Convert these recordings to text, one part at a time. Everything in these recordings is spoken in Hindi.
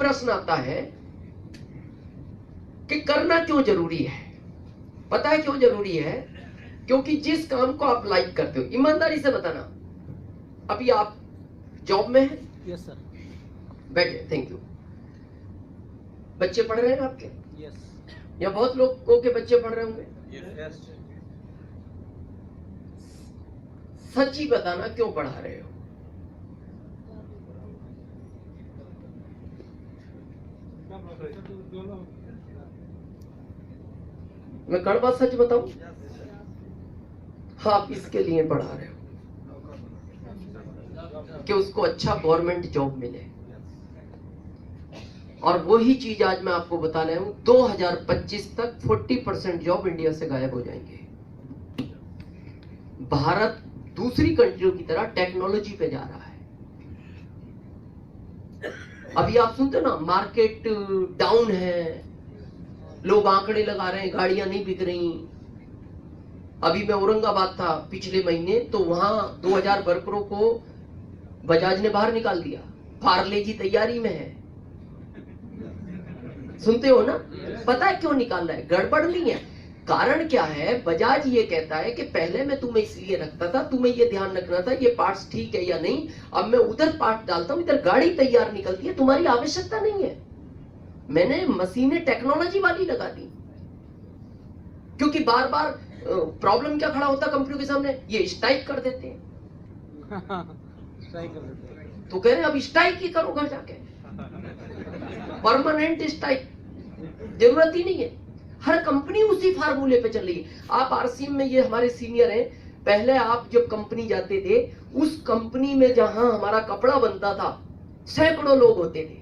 प्रश्न आता है कि करना क्यों जरूरी है। पता है क्यों जरूरी है? क्योंकि जिस काम को आप लाइक करते हो, ईमानदारी से बताना, अभी आप जॉब में हैं? Yes sir. बैठे, थैंक यू। बच्चे पढ़ रहे हैं आपके? यस। या बहुत लोगों के बच्चे पढ़ रहे होंगे? यस। सच ही बताना, क्यों पढ़ा रहे हो? मैं कड़वा सच बताऊं? हाँ, आप इसके लिए पढ़ा रहे हो कि उसको अच्छा गवर्नमेंट जॉब मिले। और वही चीज आज मैं आपको बता रहा हूं, 2025 तक 40% जॉब इंडिया से गायब हो जाएंगे। भारत दूसरी कंट्रियों की तरह टेक्नोलॉजी पे जा रहा है। अभी आप सुनते हो ना, मार्केट डाउन है, लोग आंकड़े लगा रहे हैं, गाड़ियां नहीं बिक रही। अभी मैं औरंगाबाद था पिछले महीने, तो वहां 2000 वर्करों को बजाज ने बाहर निकाल दिया। पार्ले जी तैयारी में है, सुनते हो ना? पता है क्यों निकाल रहा है? गड़बड़ नहीं है। कारण क्या है? बजाज ये कहता है कि पहले मैं तुम्हें इसलिए रखता था, तुम्हें ये ध्यान रखना था ये पार्ट्स ठीक है या नहीं, अब मैं उधर पार्ट डालता हूं, इधर गाड़ी तैयार निकलती है, तुम्हारी आवश्यकता नहीं है। मैंने मशीनें टेक्नोलॉजी वाली लगा दी। क्योंकि बार बार प्रॉब्लम क्या खड़ा होता कंपनियों के सामने? ये स्ट्राइक कर देते हैं। स्ट्राइक कर देते हैं। तो कह रहे हैं अब स्ट्राइक ही करो घर जाके, परमानेंट स्ट्राइक जरूरत ही नहीं है। हर कंपनी उसी फार्मूले पे चल रही है। आप आरसीएम में, ये हमारे सीनियर हैं, पहले आप जब कंपनी जाते थे, उस कंपनी में जहां हमारा कपड़ा बनता था, सैकड़ों लोग होते थे,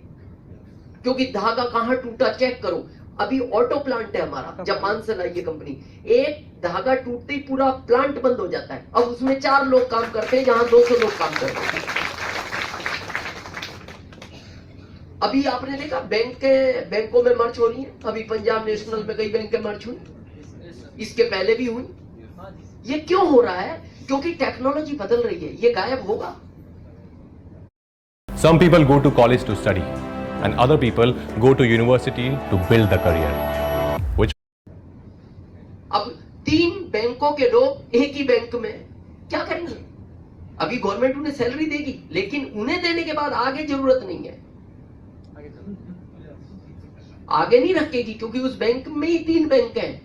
क्योंकि धागा कहां टूटा चेक करो। अभी ऑटो प्लांट है हमारा, जापान से लाई ये कंपनी, एक धागा टूटते ही पूरा प्लांट बंद हो जाता है। अब उसमें 4 लोग काम करते हैं जहां 200 लोग काम करते हैं। अभी आपने देखा बैंकों में मर्ज हो रही है। अभी पंजाब नेशनल में कई बैंक मर्ज हुई, इसके पहले भी हुई। ये क्यों हो रहा है? क्योंकि टेक्नोलॉजी बदल रही है। ये गायब होगा। Some people go to college to study and other people go to university to build the career. Which अब 3 बैंकों के लोग एक ही बैंक में क्या करेंगे? अभी गवर्नमेंट उन्हें सैलरी देगी, लेकिन उन्हें देने के बाद आगे जरूरत नहीं है, आगे नहीं रखेगी, क्योंकि उस बैंक में ही 3 बैंक हैं।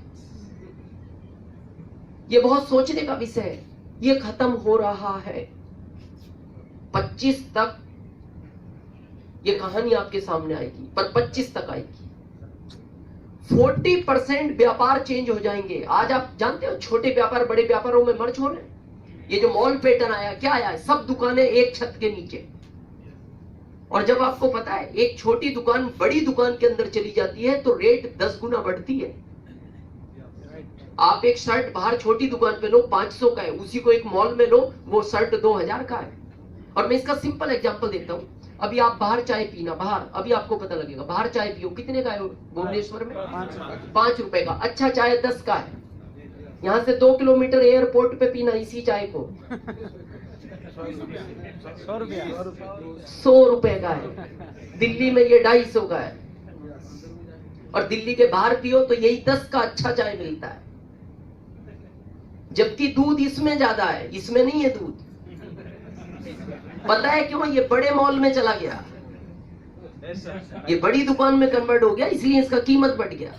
ये बहुत सोचने का विषय है। ये खत्म हो रहा है। 25 तक ये कहानी आपके सामने आएगी, पर 25 तक आएगी। 40% व्यापार चेंज हो जाएंगे। आज आप जानते हो छोटे व्यापार बड़े व्यापारों में मर्ज हो रहे हैं। ये जो मॉल पैटर्न आया, क्या आया? सब दुकानें एक छत के नीचे। और जब आपको पता है एक छोटी दुकान बड़ी दुकान के अंदर चली जाती है तो रेट 10 गुना बढ़ती है। आप एक शर्ट बाहर छोटी दुकान पे लो 500 का है, उसी को एक मॉल में लो वो शर्ट 2000 का है। और मैं इसका सिंपल एग्जांपल देता हूं। अभी आप बाहर चाय पीना, बाहर अभी आपको पता लगेगा, बाहर चाय पियो, कितने का है भुवनेश्वर में? 5 रुपए का। अच्छा चाय 10 का है। यहां से 2 किलोमीटर एयरपोर्ट पे पीना इसी चाय को 100 रुपए का है। दिल्ली में ये 250 का है। और दिल्ली के बाहर पियो तो यही 10 का अच्छा चाय मिलता है। जबकि दूध इसमें ज्यादा है, इसमें नहीं है दूध। पता है क्यों? ये बड़े मॉल में चला गया, ये बड़ी दुकान में कन्वर्ट हो गया, इसलिए इसका कीमत बढ़ गया।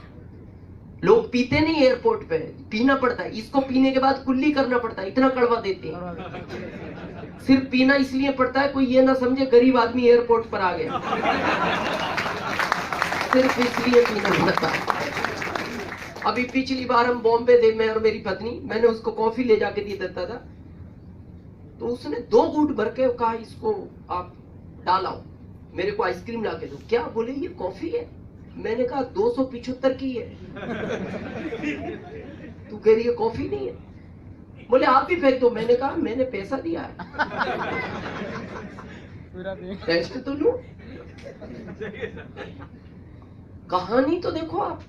लोग पीते नहीं एयरपोर्ट पे, पीना पड़ता है। इसको पीने के बाद कुल्ली करना पड़ता है, इतना कड़वा देते हैं। सिर्फ पीना इसलिए पड़ता है, कोई ये ना समझे गरीब आदमी एयरपोर्ट पर आ गया, सिर्फ इसलिए पीना पड़ता है। अभी पिछली बार हम बॉम्बे थे, मैं और मेरी पत्नी, मैंने उसको कॉफी ले जाके दे देता था, तो उसने 2 घूंट भर के कहा इसको आप डालाओ, मेरे को आइसक्रीम ला के दो। क्या? बोले ये कॉफी है। मैंने कहा 275 की है। तू कह रही है कॉफी नहीं है? बोले आप भी फेंक दो। मैंने कहा मैंने पैसा दिया है, टेस्ट तो लो। कहानी तो देखो आप,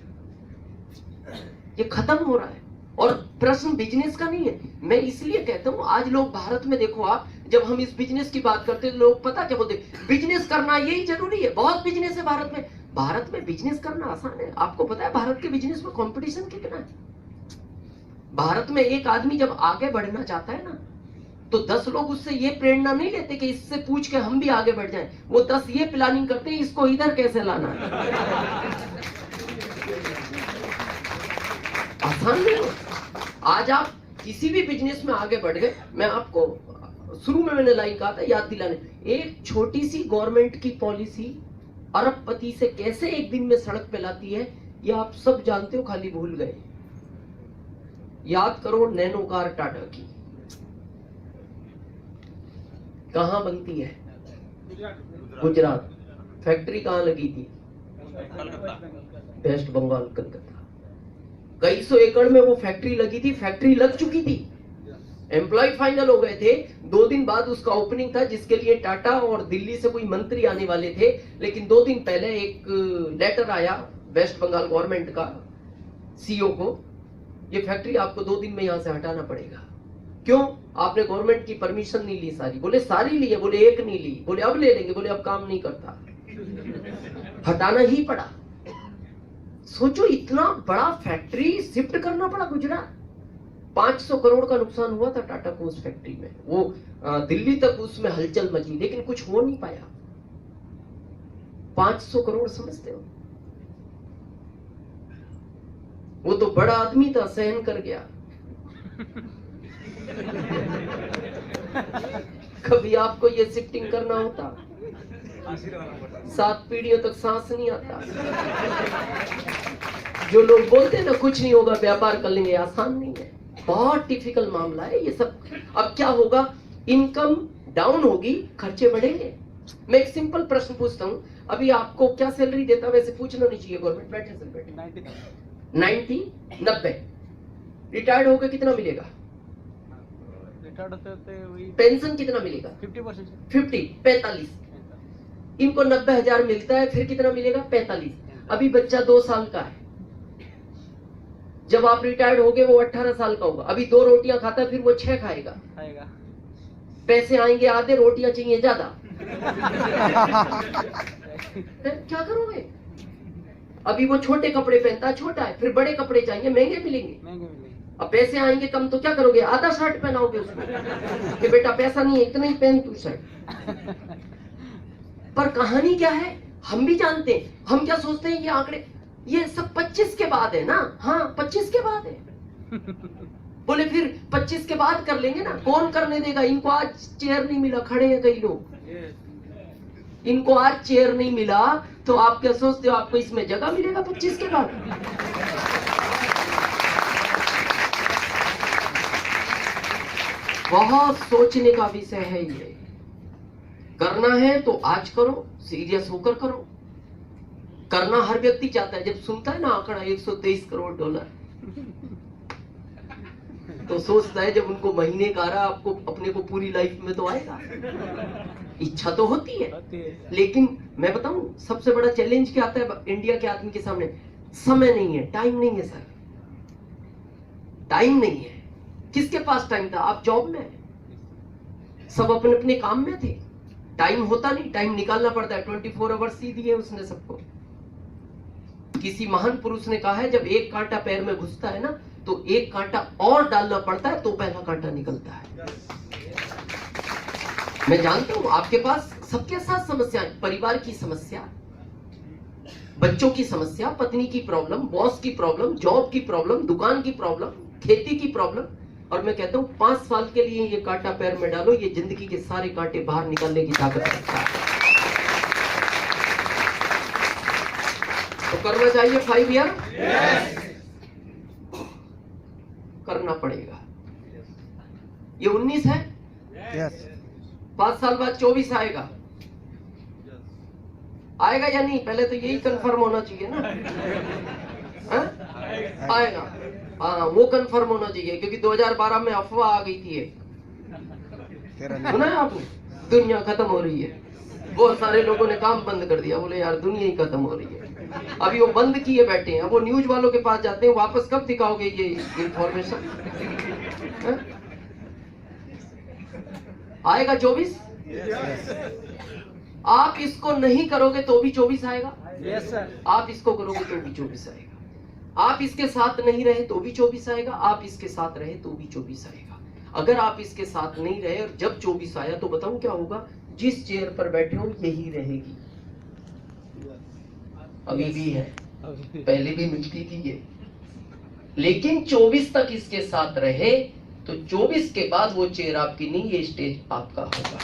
ये खत्म हो रहा है। और प्रश्न बिजनेस का नहीं है। मैं इसलिए कहता हूं आज लोग भारत में देखो आप जब हम इस बिजनेस की बात करते हैं लोग पता क्या बोलते हैं, बिजनेस करना यही जरूरी है, बहुत बिजनेस है भारत में। भारत में बिजनेस करना आसान है। आपको पता है भारत के बिजनेस में कंपटीशन कितना है? भारत में एक आदमी जब आगे बढ़ना चाहता है ना, तो 10 लोग उससे ये प्रेरणा नहीं लेते कि इससे पूछ के हम भी आगे बढ़ जाएं। वो 10 ये प्लानिंग करते हैं इसको इधर कैसे लाना है। आसान नहीं है। आज आप किसी भी बिजनेस में आगे बढ़ गए, मैं आपको शुरू में मैंने लाइन कहा था याद दिलाने, एक छोटी सी गवर्नमेंट की पॉलिसी अरबपति से कैसे एक दिन में सड़क पे लाती है, ये आप सब जानते हो, खाली भूल गए। याद करो नैनो कार टाटा की कहां बनती है? गुजरात। फैक्ट्री कहां लगी थी? वेस्ट बंगाल, कलकत्ता। कई सौ एकड़ में वो फैक्ट्री लगी थी, फैक्ट्री लग चुकी थी, एम्प्लॉय फाइनल हो गए थे। 2 दिन बाद उसका ओपनिंग था जिसके लिए टाटा और दिल्ली से कोई मंत्री आने वाले थे, लेकिन 2 दिन पहले एक लेटर आया वेस्ट बंगाल गवर्नमेंट का सीईओ को, ये फैक्ट्री आपको 2 दिन में यहां से हटाना पड़ेगा। क्यों? आपने गवर्नमेंट की परमिशन नहीं ली सारी। बोले सारी ली है, बोले एक नहीं ली। बोले अब ले लेंगे, बोले अब काम नहीं करता, हटाना ही पड़ा। सोचो इतना बड़ा फैक्ट्री शिफ्ट करना पड़ा गुजरात। 500 करोड़ का नुकसान हुआ था टाटा को उस फैक्ट्री में। वो दिल्ली तक उसमें हलचल मची, लेकिन कुछ हो नहीं पाया। 500 करोड़ समझते हो? वो तो बड़ा आदमी था, सहन कर गया। कभी आपको ये शिफ्टिंग करना होता, 7 पीढ़ियों तक सांस नहीं आता। जो लोग बोलते हैं ना कुछ नहीं होगा, व्यापार कर लेंगे, आसान नहीं है, बहुत डिफिकल्ट मामला है ये सब। अब क्या होगा? इनकम डाउन होगी, खर्चे बढ़ेंगे। मैं एक सिंपल प्रश्न पूछता हूँ, अभी आपको क्या सैलरी देता? वैसे पूछना नहीं चाहिए, गवर्नमेंट बैठे सर बैठे 90 रिटायर्ड होकर कितना मिलेगा? पेंशन कितना मिलेगा? 45। इनको 90,000 मिलता है, फिर कितना मिलेगा? 45। अभी बच्चा 2 साल का है, जब आप रिटायर्ड होगे वो 18 साल का होगा। अभी 2 रोटियां खाता है, फिर वो 6 खाएगा। पैसे आएंगे आधे, रोटियां चाहिए ज्यादा। क्या करोगे? अभी वो छोटे कपड़े पहनता है, छोटा है, फिर बड़े कपड़े चाहिए, महंगे मिलेंगे। अब पैसे आएंगे कम, तो क्या करोगे? आधा शर्ट पहनाओगे उसमें कि बेटा पैसा नहीं है, इतना ही पहन तू शर्ट। पर कहानी क्या है हम भी जानते हैं। हम क्या सोचते हैं, ये आंकड़े ये सब 25 के बाद है ना। हाँ 25 के बाद है। बोले फिर 25 के बाद कर लेंगे ना, कौन करने देगा? इनको आज चेयर नहीं मिला, खड़े हैं कई लोग, इनको आज चेयर नहीं मिला, तो आप क्या सोचते हो आपको इसमें जगह मिलेगा 25 के बाद? बहुत सोचने का विषय है ये। करना है तो आज करो, सीरियस होकर करो। करना हर व्यक्ति चाहता है। जब सुनता है ना आंकड़ा 123 करोड़ डॉलर, तो सोचता है जब उनको महीने का आ रहा, आपको अपने को पूरी लाइफ में तो आएगा। इच्छा तो होती है, लेकिन मैं बताऊं सबसे बड़ा चैलेंज क्या आता है इंडिया के आदमी के सामने? समय नहीं है, टाइम नहीं है सर, टाइम नहीं है। किसके पास टाइम था? आप जॉब में, सब अपने अपने काम में थे, टाइम होता नहीं, टाइम निकालना पड़ता है। 24 आवर्स दी दिए उसने सबको। किसी महान पुरुष ने कहा है, जब एक कांटा पैर में घुसता है ना, तो एक कांटा और डालना पड़ता है तो पहला कांटा निकलता है। मैं जानता हूं आपके पास सबके साथ समस्याएं, परिवार की समस्या, बच्चों की समस्या, पत्नी की प्रॉब्लम, बॉस की प्रॉब्लम, जॉब की प्रॉब्लम, दुकान की प्रॉब्लम, खेती की प्रॉब्लम। और मैं कहता हूं 5 साल के लिए ये कांटा पैर में डालो, ये जिंदगी के सारे कांटे बाहर निकालने की ताकत रखता है। तो करना चाहिए 5 ईयर, करना पड़ेगा। ये 19 है, 5 साल बाद 24 आएगा। आएगा या नहीं? पहले तो यही कंफर्म होना चाहिए ना। आएगा, हाँ वो कंफर्म होना चाहिए, क्योंकि 2012 में अफवाह आ गई थी, सुना है आपने? दुनिया खत्म हो रही है। बहुत सारे लोगों ने काम बंद कर दिया, बोले यार दुनिया ही खत्म हो रही है। अभी वो बंद किए बैठे हैं, वो न्यूज वालों के पास जाते हैं, वापस कब दिखाओगे ये इंफॉर्मेशन? आएगा 24? आप इसको नहीं करोगे तो भी 24 आएगा। Yes sir. आप इसको करोगे तो भी 24 आएगा। आप इसके साथ नहीं रहे तो भी 24 आएगा। आप इसके साथ रहे तो भी 24 आएगा। अगर आप इसके साथ नहीं रहे और जब 24 आया तो बताऊं क्या होगा? जिस चेयर पर बैठे हो यही रहेगी। अभी भी है, पहले भी मिलती थी ये, लेकिन 24 तक इसके साथ रहे तो 24 के बाद वो चेयर आपकी नहीं, ये स्टेज आपका होगा।